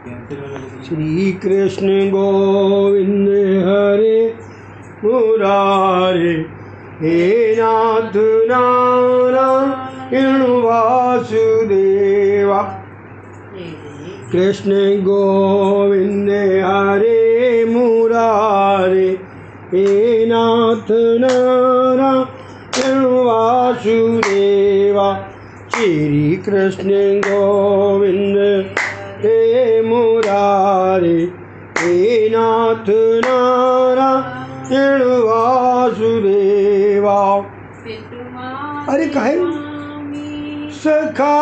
श्री कृष्ण गोविंद हरे मुरारे, हे नाथ नारायण वासुदेवा। कृष्ण गोविंद हरे मुरारे, हे नाथ नारायण वासुदेवा। श्री कृष्ण गोविंद हे मुरारे, हे नाथ नारायण वासुदेवा। अरे कहे सखा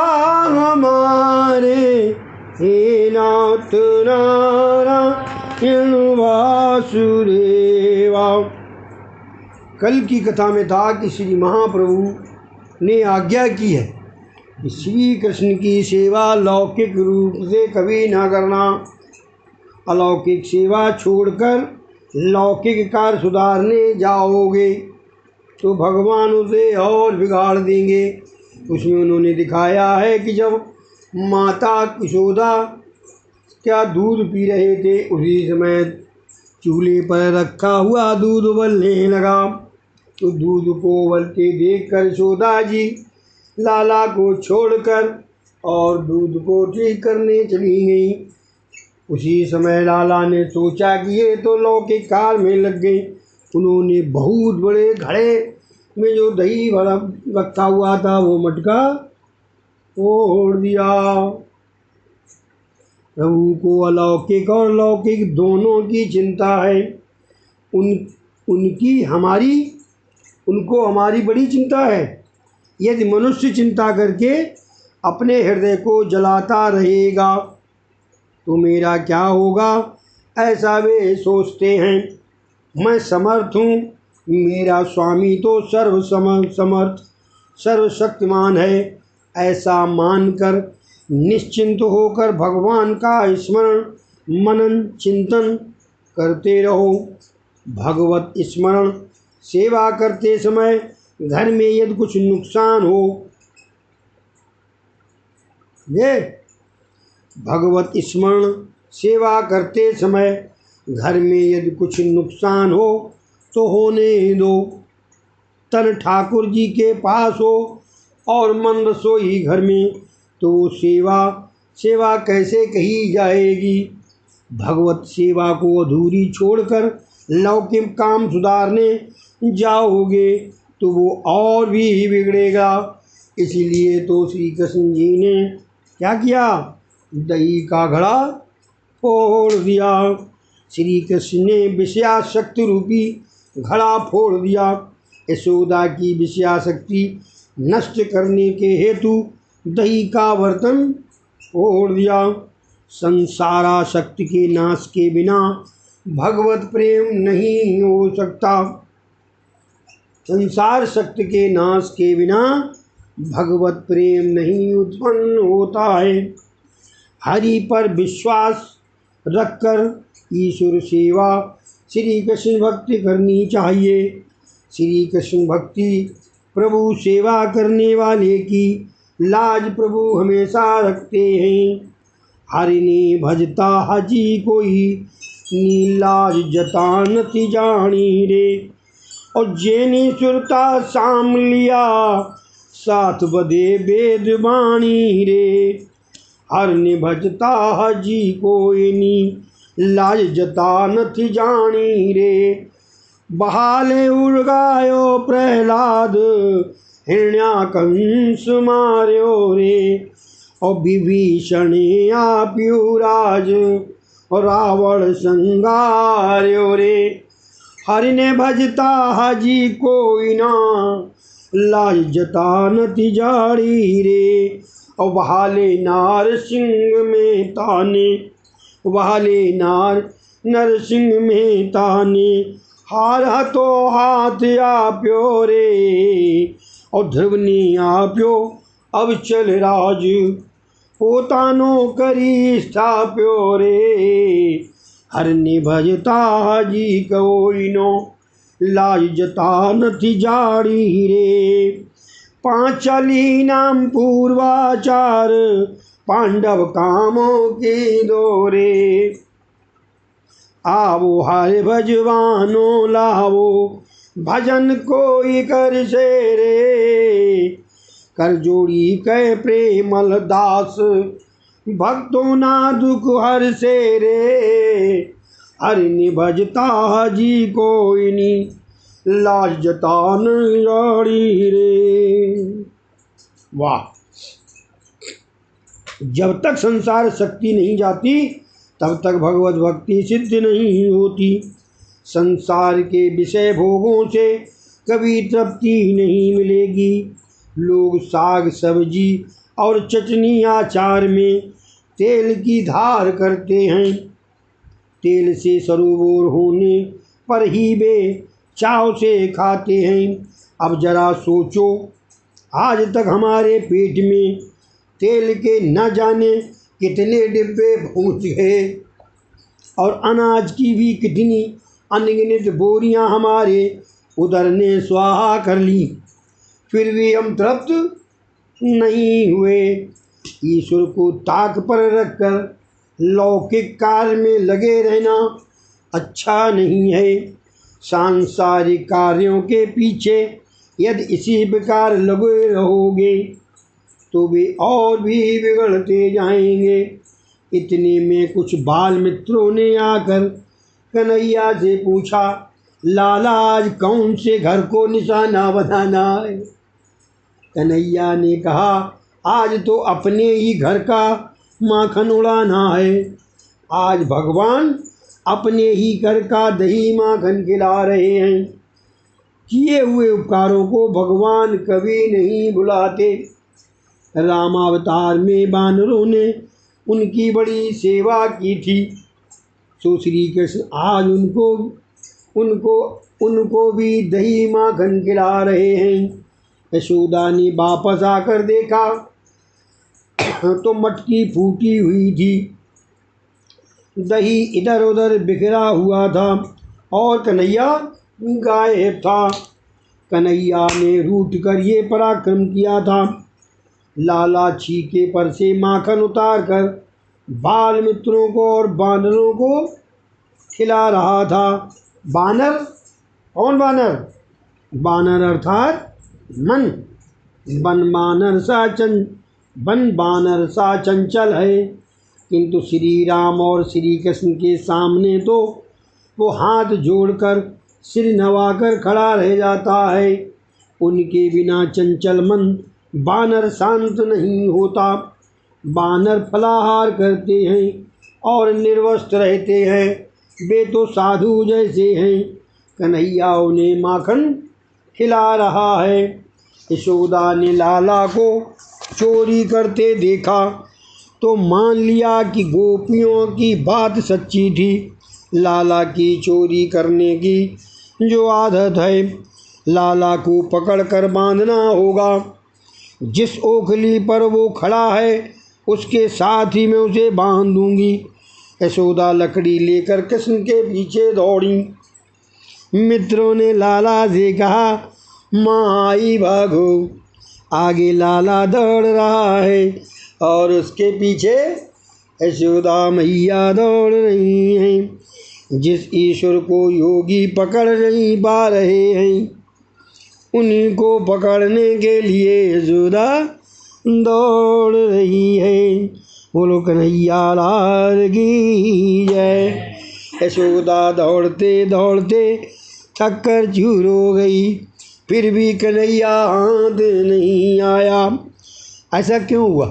हमारे, हे नाथ नारायण वासुदेवा। कल की कथा में था कि श्री महाप्रभु ने आज्ञा की है कि श्री कृष्ण की सेवा लौकिक रूप से कभी न करना। अलौकिक सेवा छोड़कर लौकिक कार्य सुधारने जाओगे तो भगवान उसे और बिगाड़ देंगे। उसमें उन्होंने दिखाया है कि जब माता यशोदा क्या दूध पी रहे थे, उसी समय चूल्हे पर रखा हुआ दूध उबलने लगा। तो दूध को उबलते देखकर यशोदा जी लाला को छोड़कर और दूध को ठीक करने चली गई। उसी समय लाला ने सोचा कि ये तो लौकिक कार्य में लग गई। उन्होंने बहुत बड़े घड़े में जो दही भरा रखा हुआ था वो मटका फोड़ दिया। प्रभु को अलौकिक और लौकिक दोनों की चिंता है। उनको हमारी बड़ी चिंता है। यदि मनुष्य चिंता करके अपने हृदय को जलाता रहेगा तो मेरा क्या होगा, ऐसा वे सोचते हैं। मैं समर्थ हूँ, मेरा स्वामी तो समर्थ सर्वशक्तिमान है, ऐसा मानकर निश्चिंत होकर भगवान का स्मरण मनन चिंतन करते रहो। भगवत स्मरण सेवा करते समय घर में यदि कुछ नुकसान हो, भगवत स्मरण सेवा करते समय घर में यदि कुछ नुकसान हो तो होने दो। तन ठाकुर जी के पास हो और मंद सोई घर में तो सेवा कैसे कही जाएगी। भगवत सेवा को अधूरी छोड़कर लौकिक काम सुधारने जाओगे तो वो और भी बिगड़ेगा। इसीलिए तो श्री कृष्ण जी ने क्या किया, दही का घड़ा फोड़ दिया। श्री कृष्ण ने विषयाशक्ति रूपी घड़ा फोड़ दिया। यशोदा की विषयाशक्ति नष्ट करने के हेतु दही का बर्तन फोड़ दिया। संसाराशक्ति के नाश के बिना भगवत प्रेम नहीं हो सकता। संसार शक्ति के नाश के बिना भगवत प्रेम नहीं उत्पन्न होता है। हरि पर विश्वास रखकर ईश्वर सेवा श्री कृष्ण भक्ति करनी चाहिए। श्री कृष्ण भक्ति प्रभु सेवा करने वाले की लाज प्रभु हमेशा रखते हैं। हरि ने भजता हजी कोई नीलाज जतानति जानी रे। और जेने सुरता साम लिया साथ बदे वेद वाणी रे। हर ने भजता हजी कोई नी लाज जता नथी जानी रे। बहाले उड़गायो प्रहलाद हिरण्या कंस मार्यो रे। और विभीषण आप्यु राज और रावण संगार्यो रे। हरि ने भजता हजी कोई ना लाज जता नथी जाड़ी रे। और बहाले नार सिंह में ताने, बहाले नरसिंह में ताने। हार हतो हाथ आप्यो रे। और ध्रुव ने आप्यो अब चल राज पोतानो करी स्थाप्यो रे। हर ने भजता जी कोई नो लाज जता नथी जाड़ी रे। पांचाली नाम पूर्वाचार पांडव कामों के दौरे। आवो हर भजवानो लावो भजन कोई कर से रे। कर जोड़ी कह प्रेमल दास भक्तों ना दुख हर से रे। हर निभजता जी कोई नी लाज जतान जाड़ी रे। वाह। जब तक संसार शक्ति नहीं जाती तब तक भगवत भक्ति सिद्ध नहीं होती। संसार के विषय भोगों से कभी तृप्ति नहीं मिलेगी। लोग साग सब्जी और चटनी अचार में तेल की धार करते हैं। तेल से सरोवर होने पर ही वे चाव से खाते हैं। अब जरा सोचो, आज तक हमारे पेट में तेल के न जाने कितने डिब्बे पहुँच गए और अनाज की भी कितनी अनगिनत बोरियां हमारे उदर ने स्वाहा कर ली, फिर भी हम तृप्त नहीं हुए। ईश्वर को ताक पर रखकर लौकिक कार्य में लगे रहना अच्छा नहीं है। सांसारिक कार्यों के पीछे यदि इसी प्रकार लगे रहोगे तो वे और भी बिगड़ते जाएंगे। इतने में कुछ बाल मित्रों ने आकर कन्हैया से पूछा, लाला आज कौन से घर को निशाना बनाना है? कन्हैया ने कहा, आज तो अपने ही घर का माखन उड़ाना है। आज भगवान अपने ही घर का दही माखन खिला रहे हैं। किए हुए उपकारों को भगवान कभी नहीं भुलाते। रामावतार में बानरों ने उनकी बड़ी सेवा की थी, सो श्री कृष्ण आज उनको भी दही माखन खिला रहे हैं। यशोदा ने वापस आकर देखा तो मटकी फूटी हुई थी, दही इधर उधर बिखरा हुआ था और कन्हैया गायब था। कन्हैया ने रूठ कर ये पराक्रम किया था। लाला छीके पर से माखन उतार कर बाल मित्रों को और बानरों को खिला रहा था। बानर? कौन बानर? बानर अर्थात मन। बन बानर सा चंचल है, किंतु श्री राम और श्री कृष्ण के सामने तो वो हाथ जोड़कर सिर नवाकर खड़ा रह जाता है। उनके बिना चंचल मन बानर शांत नहीं होता। बानर फलाहार करते हैं और निर्वस्त्र रहते हैं, वे तो साधु जैसे हैं। कन्हैया उन्हें माखन खिला रहा है। यशोदा ने लाला को चोरी करते देखा तो मान लिया कि गोपियों की बात सच्ची थी। लाला की चोरी करने की जो आदत है, लाला को पकड़ कर बांधना होगा। जिस ओखली पर वो खड़ा है उसके साथ ही मैं उसे बांध दूंगी। यशोदा लकड़ी लेकर कृष्ण के पीछे दौड़ी। मित्रों ने लाला से कहा, माँ आई भागो। आगे लाला दौड़ रहा है और उसके पीछे यशोदा मैया दौड़ रही हैं। जिस ईश्वर को योगी पकड़ नहीं पा रहे हैं, उन्हीं को पकड़ने के लिए यशोदा दौड़ रही है। बोलो कन्हैया लाल की जय। यशोदा दौड़ते दौड़ते थक कर चूर हो गई, फिर भी कन्हैया हाथ नहीं आया। ऐसा क्यों हुआ?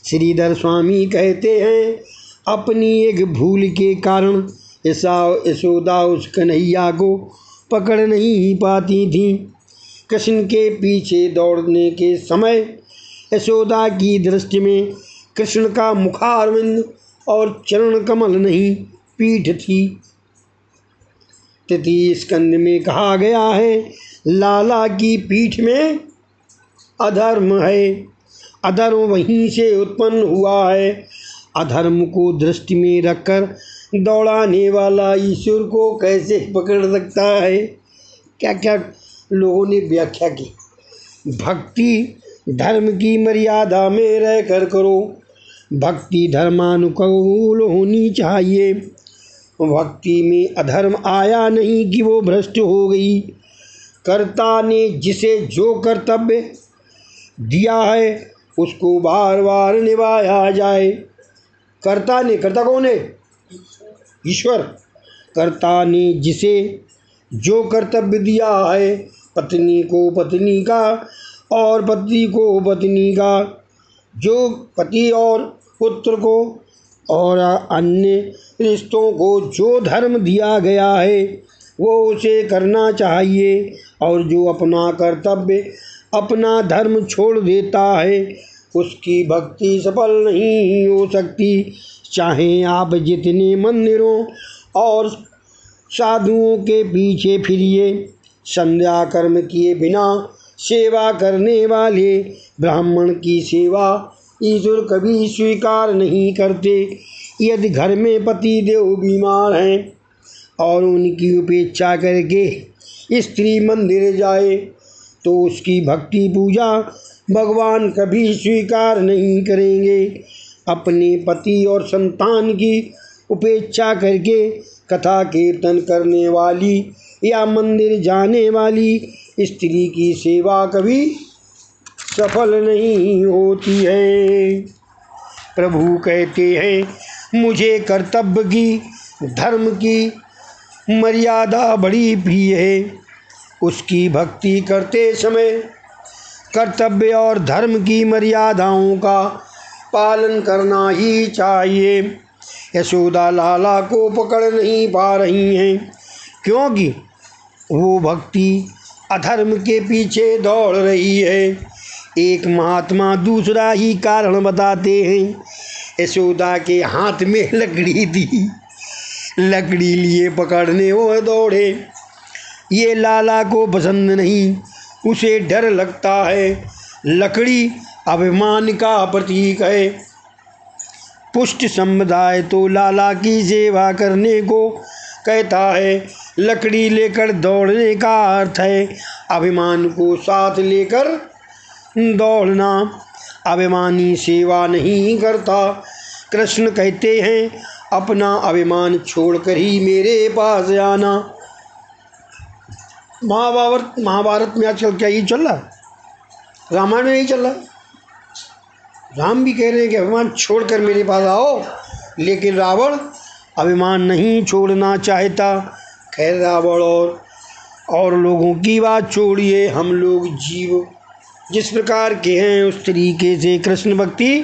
श्रीधर स्वामी कहते हैं, अपनी एक भूल के कारण यशोदा उस कन्हैया को पकड़ नहीं पाती थी। कृष्ण के पीछे दौड़ने के समय यशोदा की दृष्टि में कृष्ण का मुखारविंद और चरण कमल नहीं, पीठ थी। तृतीय स्कंद में कहा गया है, लाला की पीठ में अधर्म है। अधर्म वहीं से उत्पन्न हुआ है। अधर्म को दृष्टि में रखकर दौड़ाने वाला ईश्वर को कैसे पकड़ सकता है? क्या क्या लोगों ने व्याख्या की। भक्ति धर्म की मर्यादा में रह कर करो। भक्ति धर्मानुकूल होनी चाहिए। भक्ति में अधर्म आया नहीं कि वो भ्रष्ट हो गई। कर्ता ने जिसे जो कर्तव्य दिया है उसको बार बार निभाया जाए। कर्ता ने, कर्ता कौन है? ईश्वर। कर्ता ने जिसे जो कर्तव्य दिया है, पत्नी को पत्नी का और पति को पत्नी का, जो पति और पुत्र को और अन्य रिश्तों को जो धर्म दिया गया है वो उसे करना चाहिए। और जो अपना कर्तव्य, अपना धर्म छोड़ देता है उसकी भक्ति सफल नहीं हो सकती। चाहे आप जितने मंदिरों और साधुओं के पीछे फिरिए, संध्या कर्म किए बिना सेवा करने वाले ब्राह्मण की सेवा ईश्वर कभी स्वीकार नहीं करते। यदि घर में पति देव बीमार हैं और उनकी उपेक्षा करके स्त्री मंदिर जाए तो उसकी भक्ति पूजा भगवान कभी स्वीकार नहीं करेंगे। अपने पति और संतान की उपेक्षा करके कथा कीर्तन करने वाली या मंदिर जाने वाली स्त्री की सेवा कभी सफल नहीं होती है। प्रभु कहते हैं, मुझे कर्तव्य की, धर्म की मर्यादा बड़ी प्रिय है। उसकी भक्ति करते समय कर्तव्य और धर्म की मर्यादाओं का पालन करना ही चाहिए। यशोदा लाला को पकड़ नहीं पा रही हैं क्योंकि वो भक्ति अधर्म के पीछे दौड़ रही है। एक महात्मा दूसरा ही कारण बताते हैं। यशोदा के हाथ में लकड़ी थी, लकड़ी लिए पकड़ने वो दौड़े। ये लाला को पसंद नहीं, उसे डर लगता है। लकड़ी अभिमान का प्रतीक है। पुष्ट समुदाय तो लाला की सेवा करने को कहता है। लकड़ी लेकर दौड़ने का अर्थ है अभिमान को साथ लेकर दौड़ना। अभिमानी सेवा नहीं करता। कृष्ण कहते हैं, अपना अभिमान छोड़कर ही मेरे पास आना। महाभारत में आजकल क्या ये चल रहा है? रामायण में नहीं चल रहा। राम भी कह रहे हैं कि अभिमान छोड़कर मेरे पास आओ, लेकिन रावण अभिमान नहीं छोड़ना चाहता। खैर, रावण और लोगों की बात छोड़िए, हम लोग जीव जिस प्रकार के हैं उस तरीके से कृष्ण भक्ति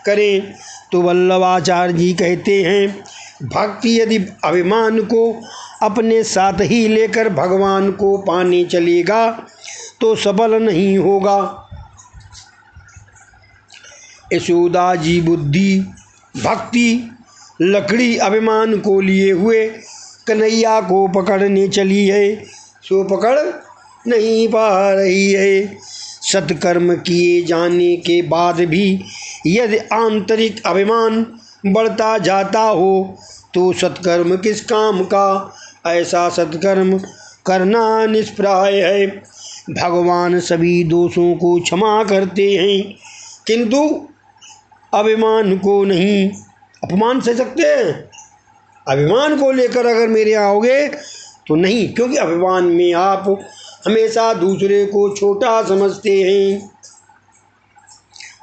करें। तो वल्लभाचार्य जी कहते हैं, भक्ति यदि अभिमान को अपने साथ ही लेकर भगवान को पाने चलेगा तो सफल नहीं होगा। यशोदा जी बुद्धि, भक्ति, लकड़ी अभिमान को लिए हुए कन्हैया को पकड़ने चली है, सो पकड़ नहीं पा रही है। सत्कर्म किए जाने के बाद भी यदि आंतरिक अभिमान बढ़ता जाता हो तो सत्कर्म किस काम का? ऐसा सत्कर्म करना निष्प्रय है। भगवान सभी दोषों को क्षमा करते हैं किंतु अभिमान को नहीं। अपमान सह सकते हैं, अभिमान को लेकर अगर मेरे आओगे तो नहीं, क्योंकि अभिमान में आप हमेशा दूसरे को छोटा समझते हैं।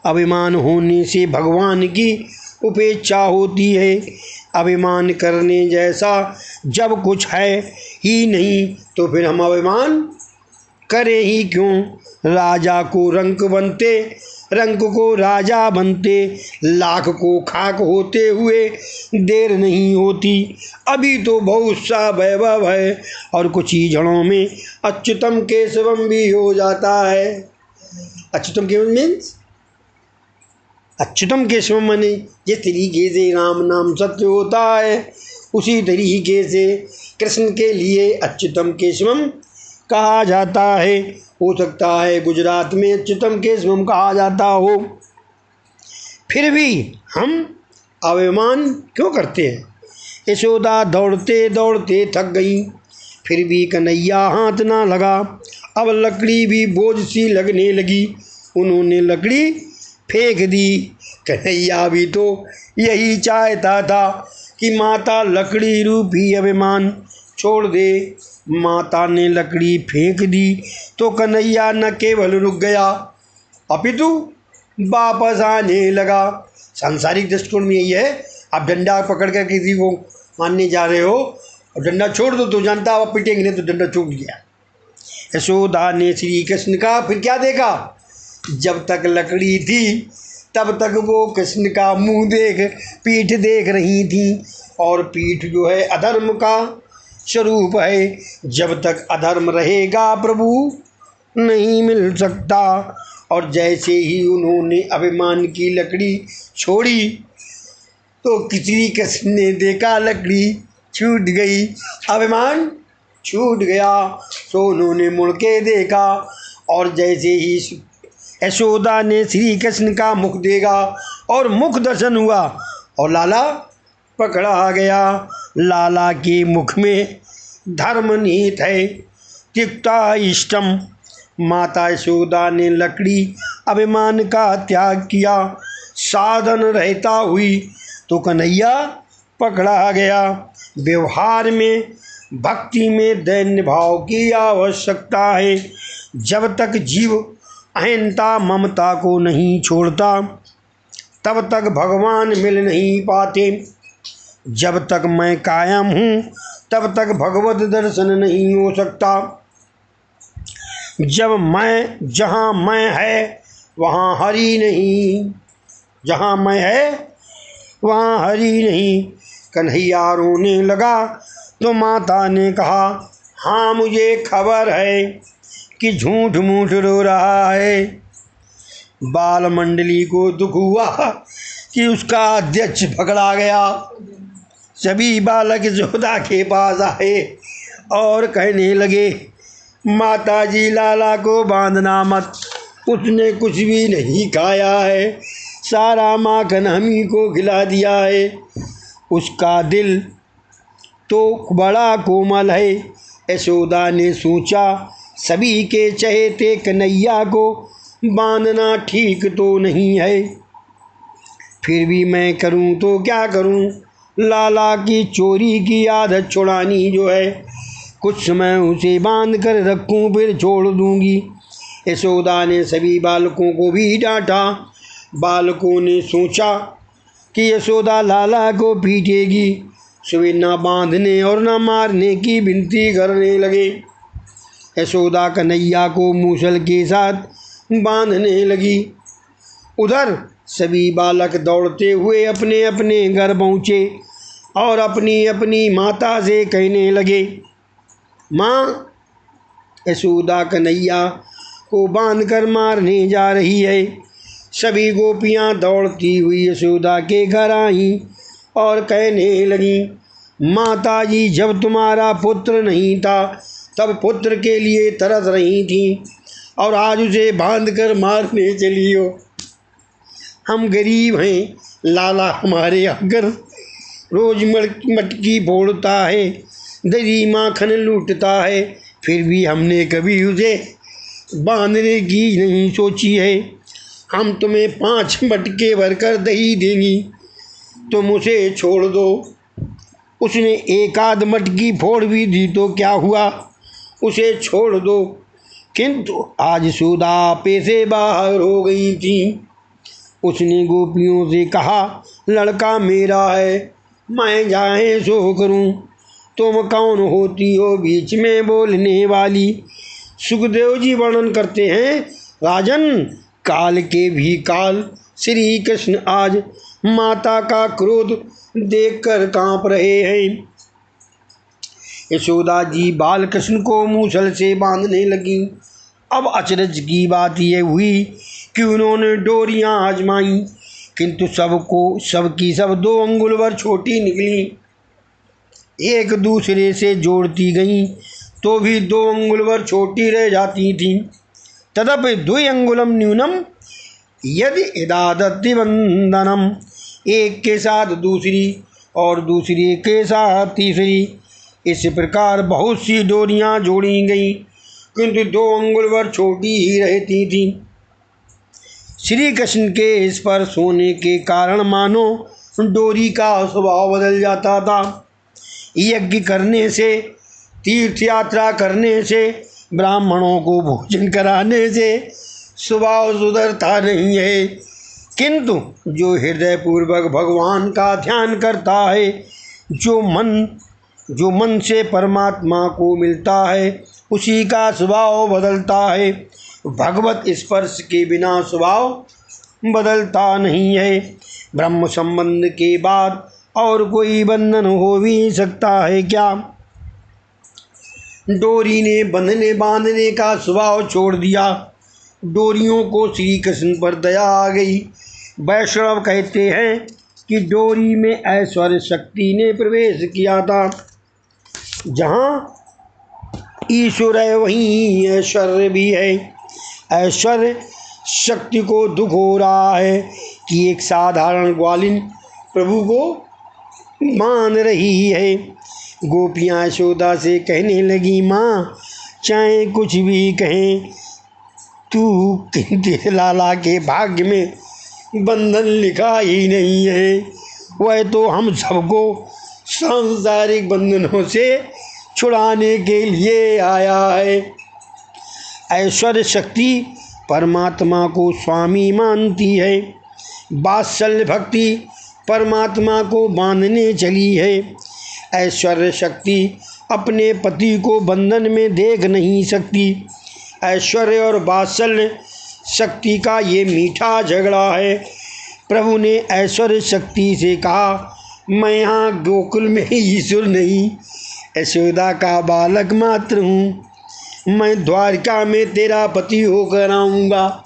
अभिमान होने से भगवान की उपेक्षा होती है। अभिमान करने जैसा जब कुछ है ही नहीं तो फिर हम अभिमान करें ही क्यों? राजा को रंक बनते, रंक को राजा बनते, लाख को खाक होते हुए देर नहीं होती। अभी तो बहुत सा वैभव है और कुछ ही क्षणों में अच्युतम केशवम भी हो जाता है। अच्युतम केशवम मीन्स अच्युतम केशवम माने जिस तरीके से राम नाम सत्य होता है उसी तरीके से कृष्ण के लिए अच्युतम केशवम कहा जाता है। हो सकता है गुजरात में अच्युतम केशवम कहा जाता हो। फिर भी हम अभिमान क्यों करते हैं? यशोदा दौड़ते दौड़ते थक गई, फिर भी कन्हैया हाथ ना लगा। अब लकड़ी भी बोझ सी लगने लगी। उन्होंने लकड़ी फेंक दी। कन्हैया भी तो यही चाहता था कि माता लकड़ी रूपी अभिमान छोड़ दे। माता ने लकड़ी फेंक दी तो कन्हैया न केवल रुक गया अपितु वापस आने लगा। सांसारिक दृष्टिकोण में यही है, आप डंडा पकड़ कर किसी को मारने जा रहे हो और डंडा छोड़ दो तो जानता आप पिटेंगे नहीं, तो डंडा छूट गया। यशोदा ने श्री कृष्ण का फिर क्या देखा, जब तक लकड़ी थी तब तक वो कृष्ण का मुंह देख पीठ देख रही थी, और पीठ जो है अधर्म का स्वरूप है। जब तक अधर्म रहेगा प्रभु नहीं मिल सकता। और जैसे ही उन्होंने अभिमान की लकड़ी छोड़ी तो श्री कृष्ण ने देखा लकड़ी छूट गई, अभिमान छूट गया। तो उन्होंने मुड़ के देखा और जैसे ही यशोदा ने श्री कृष्ण का मुख देखा और मुख दर्शन हुआ और लाला पकड़ा गया। लाला के मुख में धर्म निहित है, त्यक्ता इष्टम। माता यशोदा ने लकड़ी अभिमान का त्याग किया, साधन रहता हुई तो कन्हैया पकड़ा गया। व्यवहार में भक्ति में दैन्य भाव की आवश्यकता है। जब तक जीव अहंता ममता को नहीं छोड़ता तब तक भगवान मिल नहीं पाते। जब तक मैं कायम हूँ तब तक भगवत दर्शन नहीं हो सकता। जब मैं जहाँ मैं है वहाँ हरि नहीं, जहाँ मैं है वहाँ हरि नहीं। कन्हैया रोने लगा तो माता ने कहा, हाँ मुझे खबर है कि झूठ मूठ रो रहा है। बाल मंडली को दुख हुआ कि उसका अध्यक्ष पकड़ा गया। सभी बालक यशोदा के पास आए और कहने लगे, माता जी लाला को बांधना मत, उसने कुछ भी नहीं खाया है, सारा माखन हम ही को खिला दिया है। उसका दिल तो बड़ा कोमल है। यशोदा ने सोचा, सभी के चहेते कन्हैया को बांधना ठीक तो नहीं है, फिर भी मैं करूं तो क्या करूं। लाला की चोरी की आदत छुड़ानी जो है, कुछ समय उसे बांध कर रखूं फिर छोड़ दूंगी। यशोदा ने सभी बालकों को भी डांटा। बालकों ने सोचा कि यशोदा लाला को पीटेगी, सुबह न बांधने और न मारने की विनती करने लगे। यशोदा कन्हैया को मूसल के साथ बांधने लगी। उधर सभी बालक दौड़ते हुए अपने अपने घर पहुँचे और अपनी अपनी माता से कहने लगे, माँ यशोदा कन्हैया को बांधकर मारने जा रही है। सभी गोपियाँ दौड़ती हुई यशोदा के घर आईं और कहने लगी, माता जी जब तुम्हारा पुत्र नहीं था तब पुत्र के लिए तरस रही थी और आज उसे बांधकर मारने चली हो। हम गरीब हैं, लाला हमारे आकर रोज मटकी फोड़ता है, दही माखन लूटता है, फिर भी हमने कभी उसे बांधने की नहीं सोची है। हम तुम्हें 5 मटके भरकर दही देंगी, तुम उसे छोड़ दो। उसने एक आध मटकी फोड़ भी दी तो क्या हुआ, उसे छोड़ दो। किंतु आज यशोदा पे से बाहर हो गई थी। उसने गोपियों से कहा, लड़का मेरा है, मैं चाहे सो करूं, तुम कौन होती हो बीच में बोलने वाली। सुखदेव जी वर्णन करते हैं, राजन काल के भी काल श्री कृष्ण आज माता का क्रोध देखकर कांप रहे हैं। यशोदा जी बाल कृष्ण को मूसल से बांधने लगी। अब अचरज की बात यह हुई कि उन्होंने डोरियां आजमाई, किंतु सबकी सब 2 अंगुल भर छोटी निकली। एक दूसरे से जोड़ती गईं तो भी 2 अंगुल भर छोटी रह जाती थीं। तदपि 2 अंगुलम न्यूनम यदि इदादति बंधनम, एक के साथ दूसरी और दूसरी के साथ तीसरी। इस प्रकार बहुत सी डोरियां जोड़ी गईं, किंतु 2 अंगुल भर छोटी ही रहती थीं। श्री कृष्ण के स्पर्श होने के कारण मानो डोरी का स्वभाव बदल जाता था। यज्ञ करने से, तीर्थ यात्रा करने से, ब्राह्मणों को भोजन कराने से स्वभाव सुधरता नहीं है, किंतु जो हृदय पूर्वक भगवान का ध्यान करता है, जो मन से परमात्मा को मिलता है, उसी का स्वभाव बदलता है। भगवत स्पर्श के बिना स्वभाव बदलता नहीं है। ब्रह्म संबंध के बाद और कोई बंधन हो भी सकता है क्या? डोरी ने बांधने का स्वभाव छोड़ दिया। डोरियों को श्री कृष्ण पर दया आ गई। वैष्णव कहते हैं कि डोरी में ऐश्वर्य शक्ति ने प्रवेश किया था। जहाँ ईश्वर है वहीं ऐश्वर्य भी है। ऐश्वर्य शक्ति को दुख हो रहा है कि एक साधारण ग्वालिन प्रभु को मान रही है। गोपियाँ यशोदा से कहने लगी, माँ चाहे कुछ भी कहें, तू तेरे लाला के भाग्य में बंधन लिखा ही नहीं है। वह तो हम सबको सांसारिक बंधनों से छुड़ाने के लिए आया है। ऐश्वर्य शक्ति परमात्मा को स्वामी मानती है। वात्सल्य भक्ति परमात्मा को बांधने चली है। ऐश्वर्य शक्ति अपने पति को बंधन में देख नहीं सकती। ऐश्वर्य और वात्सल्य शक्ति का ये मीठा झगड़ा है। प्रभु ने ऐश्वर्य शक्ति से कहा, मैं यहाँ गोकुल में ईश्वर नहीं, यशोदा का बालक मात्र हूँ। मैं द्वारका में तेरा पति होकर आऊँगा।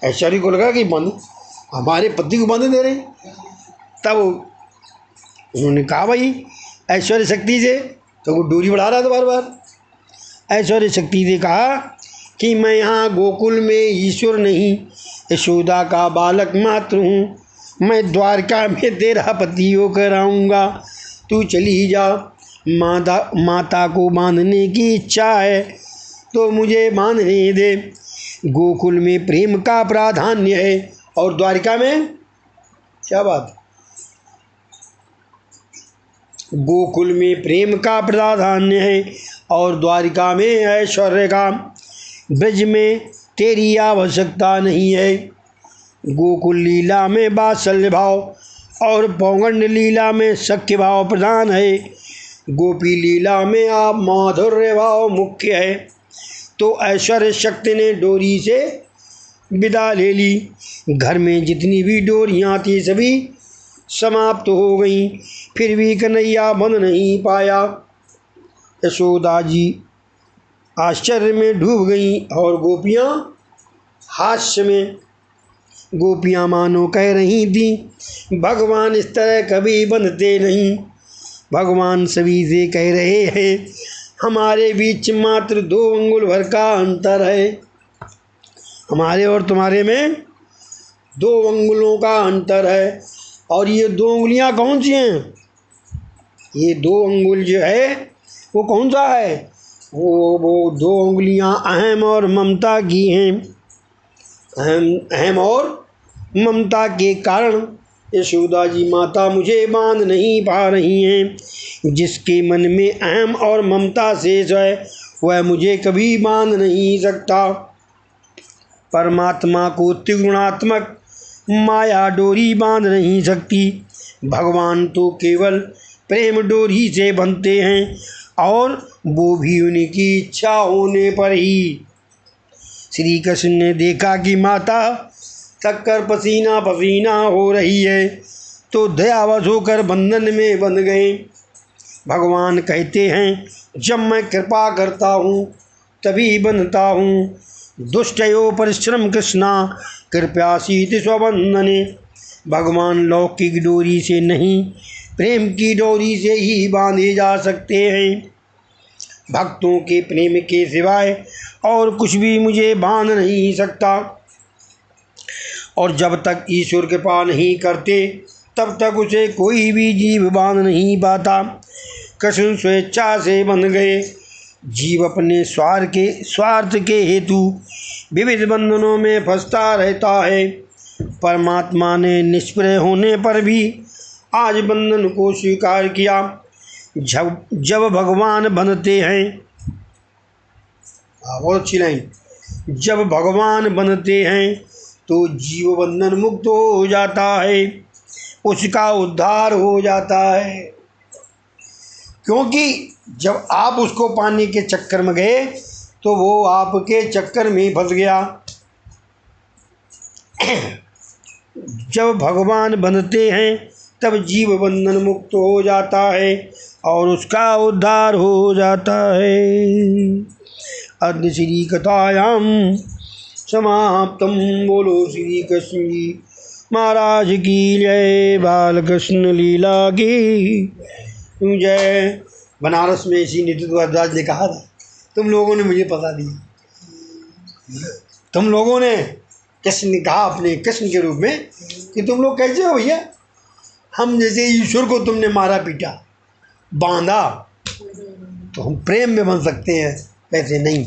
ऐश्वर्य को लगा कि बंद हमारे पति को बंद दे रहे। तब उन्होंने कहा, भाई ऐश्वर्य शक्ति से, तो वो डोरी बढ़ा रहा था बार बार। ऐश्वर्य शक्ति से कहा कि मैं यहाँ गोकुल में ईश्वर नहीं, यशोदा का बालक मात्र हूँ। मैं द्वारका में तेरा पति होकर आऊँगा। तू चली जा। माता को बांधने की इच्छा है तो मुझे बांधने दे। गोकुल में प्रेम का प्राधान्य है और द्वारका में क्या बात? गोकुल में प्रेम का प्राधान्य है और द्वारिका में ऐश्वर्य का। ब्रज में तेरी आवश्यकता नहीं है। गोकुल लीला में वात्सल्य भाव और पौगंड लीला में सख्य भाव प्रधान है। गोपी लीला में आप माधुर्य भाव मुख्य है। तो ऐश्वर्य शक्ति ने डोरी से विदा ले ली। घर में जितनी भी डोरियाँ थी सभी समाप्त हो गईं। फिर भी कन्हैया बंध नहीं पाया। यशोदा जी आश्चर्य में डूब गईं और गोपियाँ हास्य में। गोपियाँ मानो कह रही थी, भगवान इस तरह कभी बंधते नहीं। भगवान सभी से कह रहे हैं, हमारे बीच मात्र 2 अंगुल भर का अंतर है। हमारे और तुम्हारे में 2 अंगुलों का अंतर है। और ये 2 उंगलियां कौन सी हैं? ये 2 अंगुल जो है वो कौन सा है? वो 2 उंगलियां अहम और ममता की हैं। अहम और ममता के कारण यशोदा जी माता मुझे बांध नहीं पा रही हैं। जिसके मन में अहम और ममता शेष है वह मुझे कभी बांध नहीं सकता। परमात्मा को त्रिगुणात्मक माया डोरी बांध नहीं सकती। भगवान तो केवल प्रेम डोरी से बंधते हैं और वो भी उनकी इच्छा होने पर ही। श्री कृष्ण ने देखा कि माता थककर पसीना पसीना हो रही है तो दयावश होकर बंधन में बंध गए। भगवान कहते हैं, जब मैं कृपा करता हूँ तभी बंधता हूँ। दुष्टयो परिश्रम कृष्णा कृपयासीत स्वबंधने। भगवान लौकिक डोरी से नहीं, प्रेम की डोरी से ही बांधे जा सकते हैं। भक्तों के प्रेम के सिवाय और कुछ भी मुझे बांध नहीं सकता। और जब तक ईश्वर कृपा नहीं करते तब तक उसे कोई भी जीव बांध नहीं पाता। कृष्ण स्वेच्छा से बंध गए। जीव अपने स्वार्थ के हेतु विविध बंधनों में फंसता रहता है। परमात्मा ने निष्प्रय होने पर भी आज बंधन को स्वीकार किया। जब भगवान बनते हैं, बहुत अच्छी लाइन, जब भगवान बनते हैं तो जीव बंधन मुक्त हो जाता है, उसका उद्धार हो जाता है। क्योंकि जब आप उसको पाने के चक्कर में गए तो वो आपके चक्कर में फंस गया। जब भगवान बनते हैं तब जीव बंधन मुक्त हो जाता है और उसका उद्धार हो जाता है। अद्य श्री कथायाम समाप्तम। बोलो श्री कृष्ण जी महाराज की जय। बाल कृष्ण लीला की जय। बनारस में इसी नित्य द्वारदास ने कहा था, तुम लोगों ने मुझे पता दिया। तुम लोगों ने, कृष्ण ने कहा अपने कृष्ण के रूप में, कि तुम लोग कैसे हो भैया, हम जैसे ईश्वर को तुमने मारा पीटा बांधा तो हम प्रेम में बन सकते हैं, कैसे नहीं।